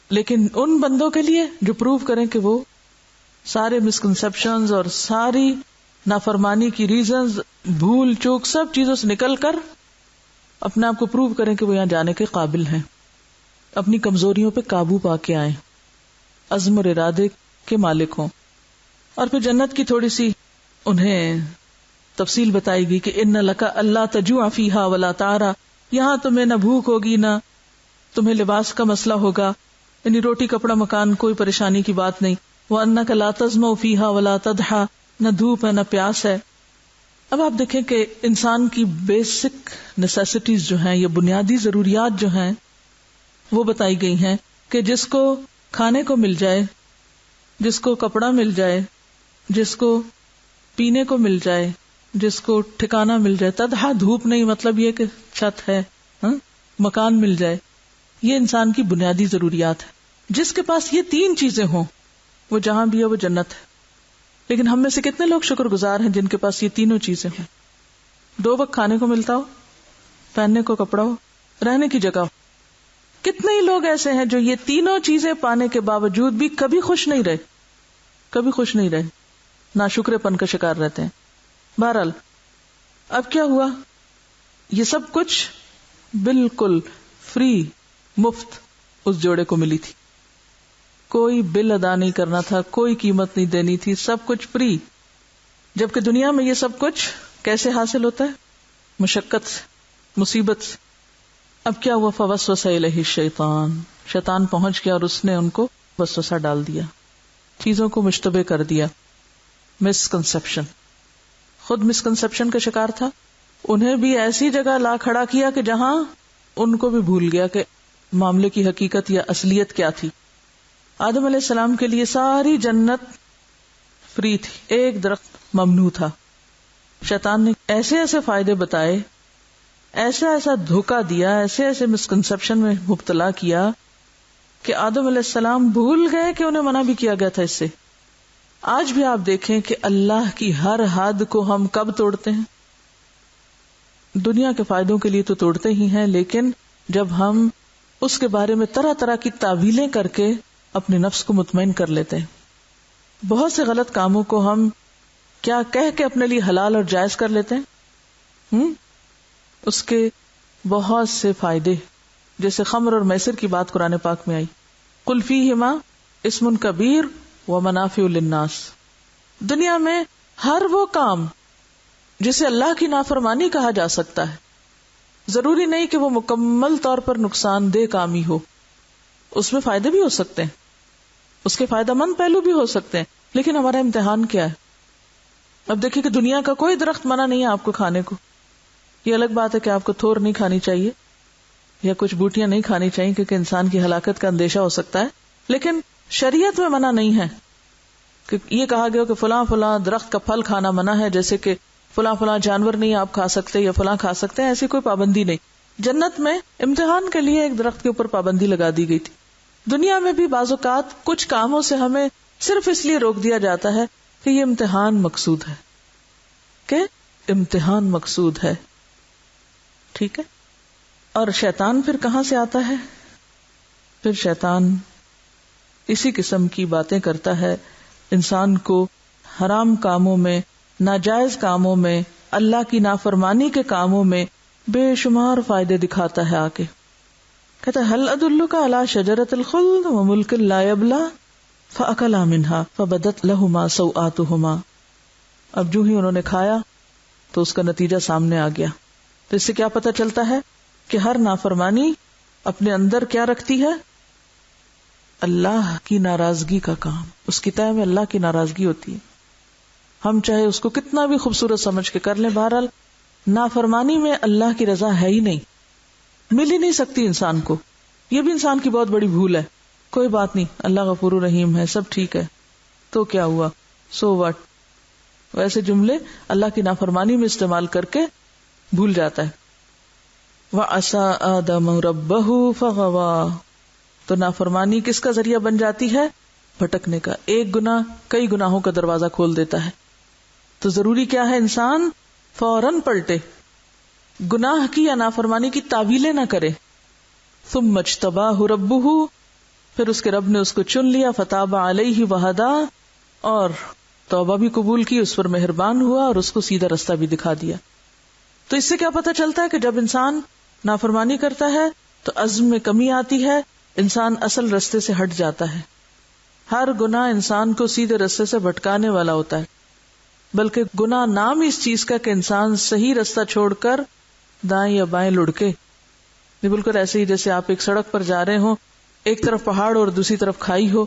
لیکن ان بندوں کے لیے جو پروو کریں کہ وہ سارے مسکنسپشنز اور ساری نافرمانی کی ریزنز، بھول چوک، سب چیزوں سے نکل کر اپنے آپ کو پروو کریں کہ وہ یہاں جانے کے قابل ہیں، اپنی کمزوریوں پہ قابو پا کے آئیں، عزم اور ارادے کے مالک ہوں. اور پھر جنت کی تھوڑی سی انہیں تفصیل بتائی گئی کہ ان لک اللہ تجوع فیہا ولا تعرا، یہاں تمہیں نہ بھوک ہوگی نہ تمہیں لباس کا مسئلہ ہوگا، یعنی روٹی کپڑا مکان کوئی پریشانی کی بات نہیں. وانک لا تظمأ فیہا ولا تضحی، نہ دھوپ ہے نہ پیاس ہے. اب آپ دیکھیں کہ انسان کی بیسک نیسیسٹیز جو ہیں، یہ بنیادی ضروریات جو ہیں وہ بتائی گئی ہیں کہ جس کو کھانے کو مل جائے، جس کو کپڑا مل جائے، جس کو پینے کو مل جائے، جس کو ٹھکانہ مل جائے، تدہا دھوپ نہیں مطلب یہ کہ چھت ہے، مکان مل جائے، یہ انسان کی بنیادی ضروریات ہے. جس کے پاس یہ تین چیزیں ہوں وہ جہاں بھی ہے وہ جنت ہے. لیکن ہم میں سے کتنے لوگ شکر گزار ہیں جن کے پاس یہ تینوں چیزیں ہوں؟ 2 وقت کھانے کو ملتا ہو، پہننے کو کپڑا ہو، رہنے کی جگہ ہو. کتنے ہی لوگ ایسے ہیں جو یہ تینوں چیزیں پانے کے باوجود بھی کبھی خوش نہیں رہے، کبھی خوش نہیں رہے، ناشکرے پن کا شکار رہتے ہیں. بہرحال اب کیا ہوا؟ یہ سب کچھ بالکل فری، مفت اس جوڑے کو ملی تھی. کوئی بل ادا نہیں کرنا تھا، کوئی قیمت نہیں دینی تھی، سب کچھ فری. جبکہ دنیا میں یہ سب کچھ کیسے حاصل ہوتا ہے؟ مشقت سے، مصیبت سے. اب کیا ہوا؟ فوسوس الیہ الشیطان، شیطان پہنچ گیا اور اس نے ان کو وسوسہ ڈال دیا، چیزوں کو مشتبہ کر دیا. مسکنسپشن، خود مسکنسپشن کا شکار تھا، انہیں بھی ایسی جگہ لا کھڑا کیا کہ جہاں ان کو بھی بھول گیا کہ معاملے کی حقیقت یا اصلیت کیا تھی. آدم علیہ السلام کے لیے ساری جنت فری تھی، ایک درخت ممنوع تھا. شیطان نے ایسے ایسے فائدے بتائے، ایسا ایسا دھوکہ دیا، ایسے ایسے مسکنسپشن میں مبتلا کیا کہ آدم علیہ السلام بھول گئے کہ انہیں منع بھی کیا گیا تھا اس سے. آج بھی آپ دیکھیں کہ اللہ کی ہر حد کو ہم کب توڑتے ہیں؟ دنیا کے فائدوں کے لیے تو توڑتے ہی ہیں، لیکن جب ہم اس کے بارے میں طرح طرح کی تعویلیں کر کے اپنے نفس کو مطمئن کر لیتے ہیں. بہت سے غلط کاموں کو ہم کیا کہہ کے اپنے لیے حلال اور جائز کر لیتے ہیں. اس کے بہت سے فائدے، جیسے خمر اور میسر کی بات قرآن پاک میں آئی، قل فیہما اسم کبیر ومنافع للناس. دنیا میں ہر وہ کام جسے اللہ کی نافرمانی کہا جا سکتا ہے، ضروری نہیں کہ وہ مکمل طور پر نقصان دہ کام ہی ہو، اس میں فائدے بھی ہو سکتے ہیں، اس کے فائدہ مند پہلو بھی ہو سکتے ہیں. لیکن ہمارا امتحان کیا ہے؟ اب دیکھیں کہ دنیا کا کوئی درخت منع نہیں ہے آپ کو کھانے کو. یہ الگ بات ہے کہ آپ کو تھور نہیں کھانی چاہیے یا کچھ بوٹیاں نہیں کھانی چاہیے کیونکہ انسان کی ہلاکت کا اندیشہ ہو سکتا ہے. لیکن شریعت میں منع نہیں ہے کہ یہ کہا گیا کہ فلاں فلاں درخت کا پھل کھانا منع ہے، جیسے کہ فلاں فلاں جانور نہیں آپ کھا سکتے یا فلاں کھا سکتے ہیں، ایسی کوئی پابندی نہیں. جنت میں امتحان کے لیے ایک درخت کے اوپر پابندی لگا دی گئی تھی. دنیا میں بھی بعض اوقات کچھ کاموں سے ہمیں صرف اس لیے روک دیا جاتا ہے کہ یہ امتحان مقصود ہے، کہ امتحان مقصود ہے. ٹھیک ہے. اور شیطان پھر کہاں سے آتا ہے؟ پھر شیطان اسی قسم کی باتیں کرتا ہے، انسان کو حرام کاموں میں، ناجائز کاموں میں، اللہ کی نافرمانی کے کاموں میں بے شمار فائدے دکھاتا ہے. آکے کہتا ہے هل ادلک علی شجرۃ الخلد وملک لا یبلی فاکلا منها فبدت لهما سوآتهما. اب جو ہی انہوں نے کھایا تو اس کا نتیجہ سامنے آ گیا. تو اس سے کیا پتہ چلتا ہے کہ ہر نافرمانی اپنے اندر کیا رکھتی ہے؟ اللہ کی ناراضگی کا کام. اس کی تہ میں اللہ کی ناراضگی ہوتی ہے. ہم چاہے اس کو کتنا بھی خوبصورت سمجھ کے کر لیں، بہرحال نافرمانی میں اللہ کی رضا ہے ہی نہیں، مل ہی نہیں سکتی انسان کو. یہ بھی انسان کی بہت بڑی بھول ہے. کوئی بات نہیں، اللہ غفور رحیم ہے، سب ٹھیک ہے، تو کیا ہوا، سو واٹ. ویسے جملے اللہ کی نافرمانی میں استعمال کر کے بھول جاتا ہے. وَعَصَىٰ آدَمُ رَبَّهُ فَغَوَىٰ. تو نافرمانی کس کا ذریعہ بن جاتی ہے؟ بھٹکنے کا. ایک گناہ کئی گناہوں کا دروازہ کھول دیتا ہے. تو ضروری کیا ہے؟ انسان فوراً پلٹے، گناہ کی یا نافرمانی کی تعویلیں نہ کرے. ثم اجتباہ ربہ، پھر اس کے رب نے اس کو چن لیا، فتاب علیہ وہدا، اور توبہ بھی قبول کی، اس پر مہربان ہوا اور اس کو سیدھا رستہ بھی دکھا دیا. تو اس سے کیا پتہ چلتا ہے کہ جب انسان نافرمانی کرتا ہے تو عزم میں کمی آتی ہے، انسان اصل رستے سے ہٹ جاتا ہے. ہر گناہ انسان کو سیدھے رستے سے بھٹکانے والا ہوتا ہے، بلکہ گناہ نام اس چیز کا کہ انسان صحیح رستہ چھوڑ کر دائیں یا بائیں لڑکے. یہ بالکل ایسے ہی جیسے آپ ایک سڑک پر جا رہے ہوں، ایک طرف پہاڑ اور دوسری طرف کھائی ہو.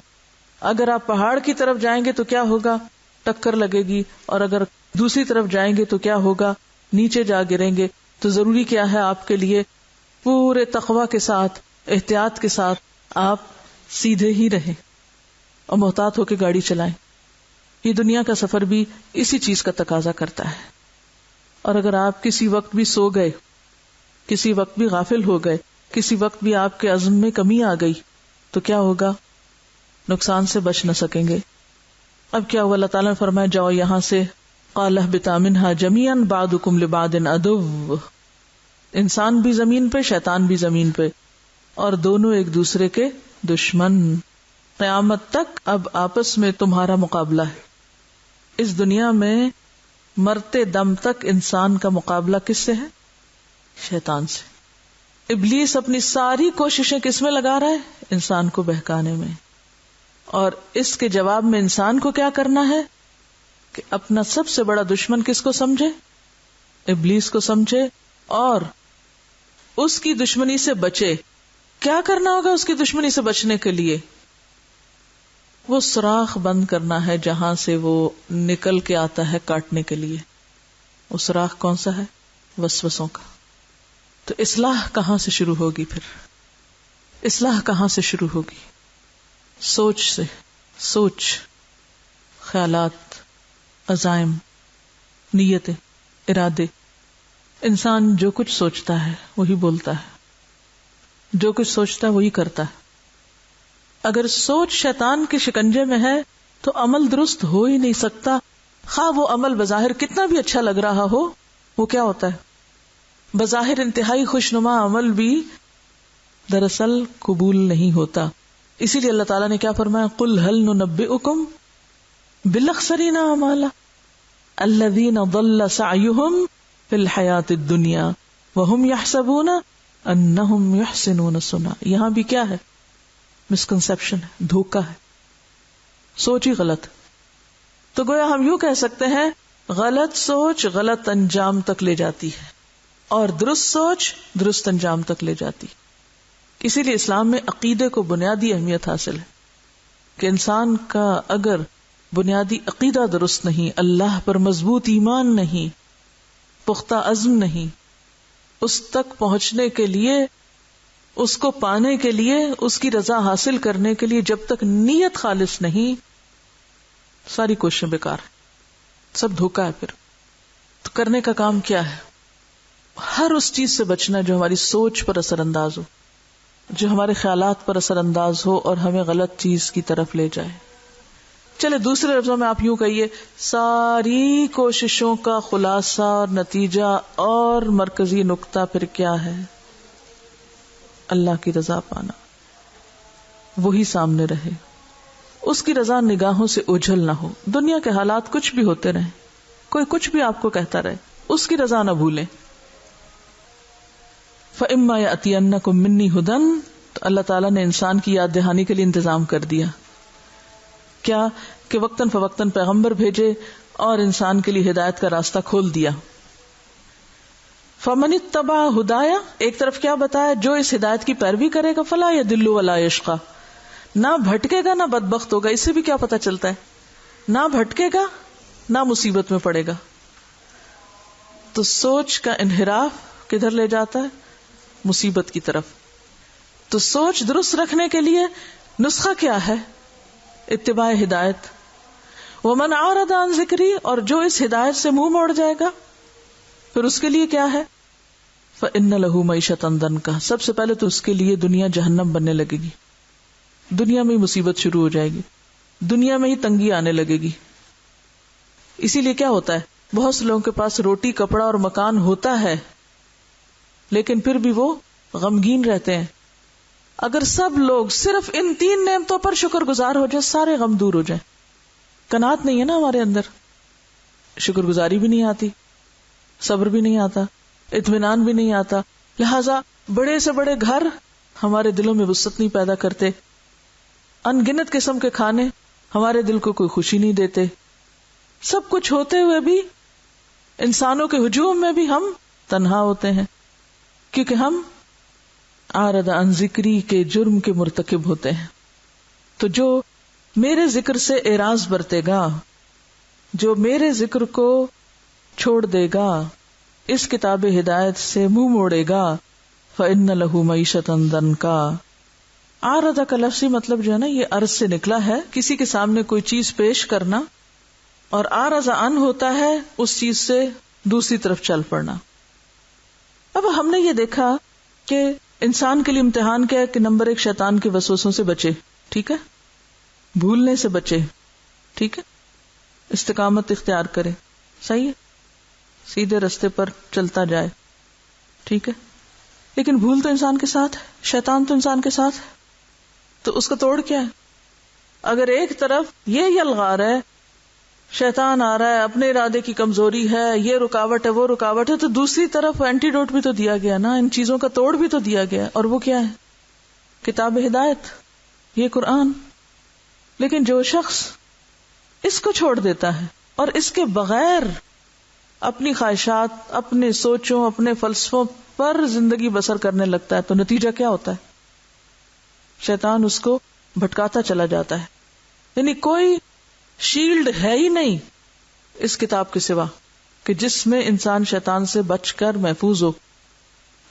اگر آپ پہاڑ کی طرف جائیں گے تو کیا ہوگا؟ ٹکر لگے گی، اور اگر دوسری طرف جائیں گے تو کیا ہوگا؟ نیچے جا گریں گے. تو ضروری کیا ہے آپ کے لیے؟ پورے تقوی کے ساتھ، احتیاط کے ساتھ آپ سیدھے ہی رہیں اور محتاط ہو کے گاڑی چلائیں. یہ دنیا کا سفر بھی اسی چیز کا تقاضا کرتا ہے. اور اگر آپ کسی وقت بھی سو گئے، کسی وقت بھی غافل ہو گئے، کسی وقت بھی آپ کے عزم میں کمی آ گئی تو کیا ہوگا؟ نقصان سے بچ نہ سکیں گے. اب کیا ہوا؟ اللہ تعالیٰ نے فرمایا جاؤ یہاں سے، قال اهبطا منها جميعا بعضكم لبعض عدو. انسان بھی زمین پہ، شیطان بھی زمین پہ، اور دونوں ایک دوسرے کے دشمن. قیامت تک اب آپس میں تمہارا مقابلہ ہے. اس دنیا میں مرتے دم تک انسان کا مقابلہ کس سے ہے؟ شیطان سے. ابلیس اپنی ساری کوششیں کس میں لگا رہا ہے؟ انسان کو بہکانے میں. اور اس کے جواب میں انسان کو کیا کرنا ہے کہ اپنا سب سے بڑا دشمن کس کو سمجھے؟ ابلیس کو سمجھے، اور اس کی دشمنی سے بچے. کیا کرنا ہوگا اس کی دشمنی سے بچنے کے لیے؟ وہ سوراخ بند کرنا ہے جہاں سے وہ نکل کے آتا ہے کاٹنے کے لیے. وہ سوراخ کون سا ہے؟ وسوسوں کا. تو اصلاح کہاں سے شروع ہوگی؟ پھر اصلاح کہاں سے شروع ہوگی؟ سوچ سے. سوچ، خیالات، عزائم، نیتیں، ارادے. انسان جو کچھ سوچتا ہے وہی بولتا ہے، جو کچھ سوچتا ہے وہی کرتا ہے. اگر سوچ شیطان کے شکنجے میں ہے تو عمل درست ہو ہی نہیں سکتا. خواہ وہ عمل بظاہر کتنا بھی اچھا لگ رہا ہو، وہ کیا ہوتا ہے؟ بظاہر انتہائی خوشنما عمل بھی دراصل قبول نہیں ہوتا. اسی لیے اللہ تعالیٰ نے کیا فرمایا؟ قل هل ننبئکم بالاخسرین اعمالا الذین ضل سعیہم فی الحیاۃ الدنیا وہم یحسبون انہم یحسنون صنعا. یہاں بھی کیا ہے؟ مسکنسپشن ہے، دھوکہ ہے، سوچ ہی غلط. تو گویا ہم یوں کہہ سکتے ہیں غلط سوچ غلط انجام تک لے جاتی ہے، اور درست سوچ درست انجام تک لے جاتی. اسی لیے اسلام میں عقیدے کو بنیادی اہمیت حاصل ہے کہ انسان کا اگر بنیادی عقیدہ درست نہیں، اللہ پر مضبوط ایمان نہیں، پختہ عزم نہیں، اس تک پہنچنے کے لیے، اس کو پانے کے لیے، اس کی رضا حاصل کرنے کے لیے جب تک نیت خالص نہیں، ساری کوششیں بیکار ہیں، سب دھوکا ہے. پھر تو کرنے کا کام کیا ہے؟ ہر اس چیز سے بچنا جو ہماری سوچ پر اثر انداز ہو، جو ہمارے خیالات پر اثر انداز ہو اور ہمیں غلط چیز کی طرف لے جائے. چلے دوسرے لفظوں میں آپ یوں کہیے، ساری کوششوں کا خلاصہ اور نتیجہ اور مرکزی نقطہ پھر کیا ہے؟ اللہ کی رضا پانا. وہی سامنے رہے، اس کی رضا نگاہوں سے اوجھل نہ ہو. دنیا کے حالات کچھ بھی ہوتے رہیں، کوئی کچھ بھی آپ کو کہتا رہے، اس کی رضا نہ بھولیں. فَإِمَّا يَأْتِيَنَّكُم مِّنِّي هُدًى، تو اللہ تعالیٰ نے انسان کی یاد دہانی کے لیے انتظام کر دیا. کیا کہ وقتاً فوقتاً پیغمبر بھیجے اور انسان کے لیے ہدایت کا راستہ کھول دیا. فَمَنِ اتَّبَعَ هُدَايَ، ایک طرف کیا بتایا؟ جو اس ہدایت کی پیروی کرے گا فَلَا يَضِلُّ وَلَا يَشْقَى، نہ بھٹکے گا نہ بدبخت ہوگا. اس سے بھی کیا پتہ چلتا ہے؟ نہ بھٹکے گا نہ مصیبت میں پڑے گا. تو سوچ کا انحراف کدھر لے جاتا ہے؟ مصیبت کی طرف. تو سوچ درست رکھنے کے لیے نسخہ کیا ہے؟ اتباع ہدایت. وَمَنْ أَعْرَضَ عَنْ ذِكْرِي، اور جو اس ہدایت سے منہ موڑ جائے گا پھر اس کے لیے کیا ہے؟ فَإِنَّ لَهُ مَعِيشَةً ضَنْكًا، سب سے پہلے تو اس کے لیے دنیا جہنم بننے لگے گی. دنیا میں ہی مصیبت شروع ہو جائے گی، دنیا میں ہی تنگی آنے لگے گی. اسی لیے کیا ہوتا ہے، بہت سے لوگوں کے پاس روٹی، کپڑا اور مکان ہوتا ہے لیکن پھر بھی وہ غمگین رہتے ہیں. اگر سب لوگ صرف ان 3 نعمتوں پر شکر گزار ہو جائے، سارے غم دور ہو جائیں. قناعت نہیں ہے نا ہمارے اندر، شکر گزاری بھی نہیں آتی، صبر بھی نہیں آتا، اطمینان بھی نہیں آتا. لہذا بڑے سے بڑے گھر ہمارے دلوں میں وسعت نہیں پیدا کرتے، ان گنت قسم کے کھانے ہمارے دل کو کوئی خوشی نہیں دیتے. سب کچھ ہوتے ہوئے بھی انسانوں کے ہجوم میں بھی ہم تنہا ہوتے ہیں، کیونکہ ہم عارض عن ذکری کے جرم کے مرتکب ہوتے ہیں. تو جو میرے ذکر سے اعراض برتے گا، جو میرے ذکر کو چھوڑ دے گا، اس کتاب ہدایت سے منہ موڑے گا، فَإِنَّ لَهُ مَعِيشَةً ضَنْكَا. عارض کا لفظی مطلب جو ہے نا، یہ عرض سے نکلا ہے، کسی کے سامنے کوئی چیز پیش کرنا، اور عارض عن ہوتا ہے اس چیز سے دوسری طرف چل پڑنا. اب ہم نے یہ دیکھا کہ انسان کے لیے امتحان کیا ہے کہ نمبر 1 شیطان کے وسوسوں سے بچے، ٹھیک ہے، بھولنے سے بچے، ٹھیک ہے، استقامت اختیار کرے، صحیح ہے، سیدھے رستے پر چلتا جائے، ٹھیک ہے. لیکن بھول تو انسان کے ساتھ ہے، شیطان تو انسان کے ساتھ ہے، تو اس کا توڑ کیا ہے؟ اگر ایک طرف یہ یلغار ہے، شیطان آ رہا ہے، اپنے ارادے کی کمزوری ہے، یہ رکاوٹ ہے، وہ رکاوٹ ہے، تو دوسری طرف اینٹی ڈوٹ بھی تو دیا گیا نا، ان چیزوں کا توڑ بھی تو دیا گیا، اور وہ کیا ہے؟ کتاب ہدایت، یہ قرآن. لیکن جو شخص اس کو چھوڑ دیتا ہے اور اس کے بغیر اپنی خواہشات، اپنے سوچوں، اپنے فلسفوں پر زندگی بسر کرنے لگتا ہے، تو نتیجہ کیا ہوتا ہے؟ شیطان اس کو بھٹکاتا چلا جاتا ہے. یعنی کوئی شیلڈ ہے ہی نہیں اس کتاب کے سوا کہ جس میں انسان شیطان سے بچ کر محفوظ ہو.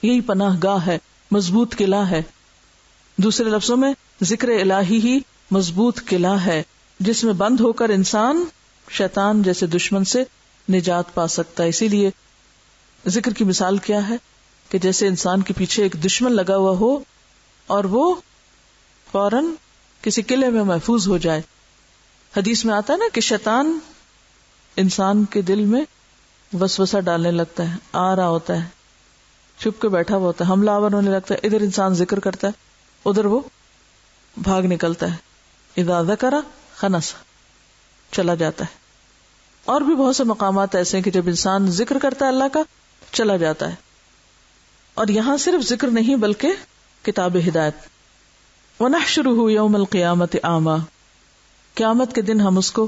یہی پناہ گاہ ہے، مضبوط قلعہ ہے. دوسرے لفظوں میں ذکر الہی ہی مضبوط قلعہ ہے جس میں بند ہو کر انسان شیطان جیسے دشمن سے نجات پا سکتا ہے. اسی لیے ذکر کی مثال کیا ہے کہ جیسے انسان کے پیچھے ایک دشمن لگا ہوا ہو اور وہ فوراً کسی قلعے میں محفوظ ہو جائے. حدیث میں آتا ہے نا کہ شیطان انسان کے دل میں وسوسہ ڈالنے لگتا ہے، آ رہا ہوتا ہے، چھپ کے بیٹھا ہوا ہوتا ہے، حملہ آور ہونے لگتا ہے. ادھر انسان ذکر کرتا ہے، ادھر وہ بھاگ نکلتا ہے. اذا ذکر خنس، چلا جاتا ہے. اور بھی بہت سے مقامات ایسے ہیں کہ جب انسان ذکر کرتا ہے اللہ کا، چلا جاتا ہے. اور یہاں صرف ذکر نہیں بلکہ کتاب ہدایت. وَنَحْشُرُهُ يَوْمَ الْقِيَامَةِ أَعْمَى، قیامت کے دن ہم اس کو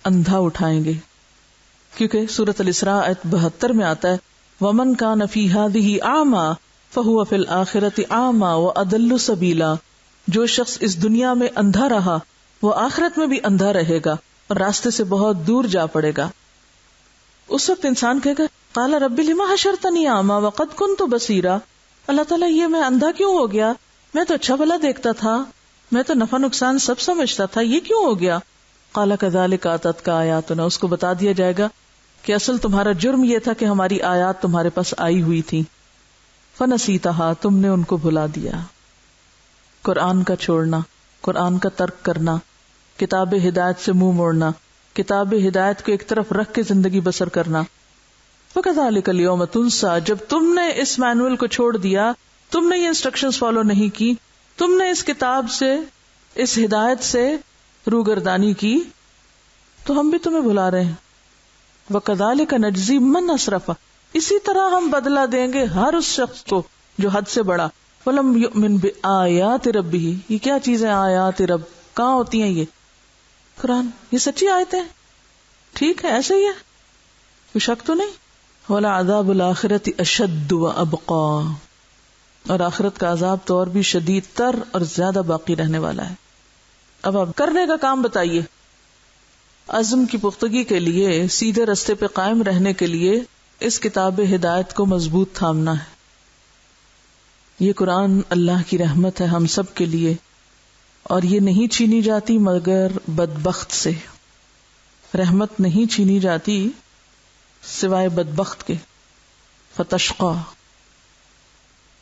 اندھا اٹھائیں گے، کیونکہ سورۃ الاسراء آیت 72 میں آتا ہے وَمَنْ كَانَ فِي هَذِهِ أَعْمَى فَهُوَ فِي الْآخِرَةِ أَعْمَى وَأَضَلُّ سَبِيلًا. جو شخص اس دنیا میں اندھا رہا وہ آخرت میں بھی اندھا رہے گا اور راستے سے بہت دور جا پڑے گا. اس وقت انسان کہے گا قال رب لما حشرتنی اعمی وقد کنت بصیرا، اللہ تعالیٰ یہ میں اندھا کیوں ہو گیا؟ میں تو اچھا بھلا دیکھتا تھا، میں تو نفع نقصان سب سمجھتا تھا، یہ کیوں ہو گیا؟ قال کذالک آتتک آیاتنا، اس کو بتا دیا جائے گا کہ اصل تمہارا جرم یہ تھا کہ ہماری آیات تمہارے پاس آئی ہوئی تھی، فنسیتھا، تم نے ان کو بھلا دیا. قرآن کا چھوڑنا، قرآن کا ترک کرنا، کتاب ہدایت سے منہ موڑنا، کتاب ہدایت کو ایک طرف رکھ کے زندگی بسر کرنا. وَكَذَلِكَ الْيَوْمَ تُنسَى، جب تم نے اس مینول کو چھوڑ دیا، تم نے یہ انسٹرکشنز فالو نہیں کی، تم نے اس کتاب سے، اس ہدایت سے روگردانی کی، تو ہم بھی تمہیں بھلا رہے ہیں. وَكَذَلِكَ نَجْزِي مَنْ أَسْرَفَ، اسی طرح ہم بدلہ دیں گے ہر اس شخص کو جو حد سے بڑا. وَلَمْ يُؤْمِنْ بِآيَاتِ رَبِّهِ، یہ کیا چیزیں آیات رب، کہاں ہوتی ہیں یہ؟ قرآن، یہ سچی آیتیں ٹھیک ہے، ایسے ہی ہے، کوئی شک تو نہیں. وَلَعَذَابُ الْآخِرَةِ أَشَدُّ وَأَبْقَى، اور آخرت کا عذاب تو اور بھی شدید تر اور زیادہ باقی رہنے والا ہے. اب آپ کرنے کا کام بتائیے. عزم کی پختگی کے لیے، سیدھے رستے پہ قائم رہنے کے لیے اس کتاب ہدایت کو مضبوط تھامنا ہے. یہ قرآن اللہ کی رحمت ہے ہم سب کے لیے، اور یہ نہیں چھینی جاتی مگر بدبخت سے. رحمت نہیں چھینی جاتی سوائے بدبخت کے. فتشقى،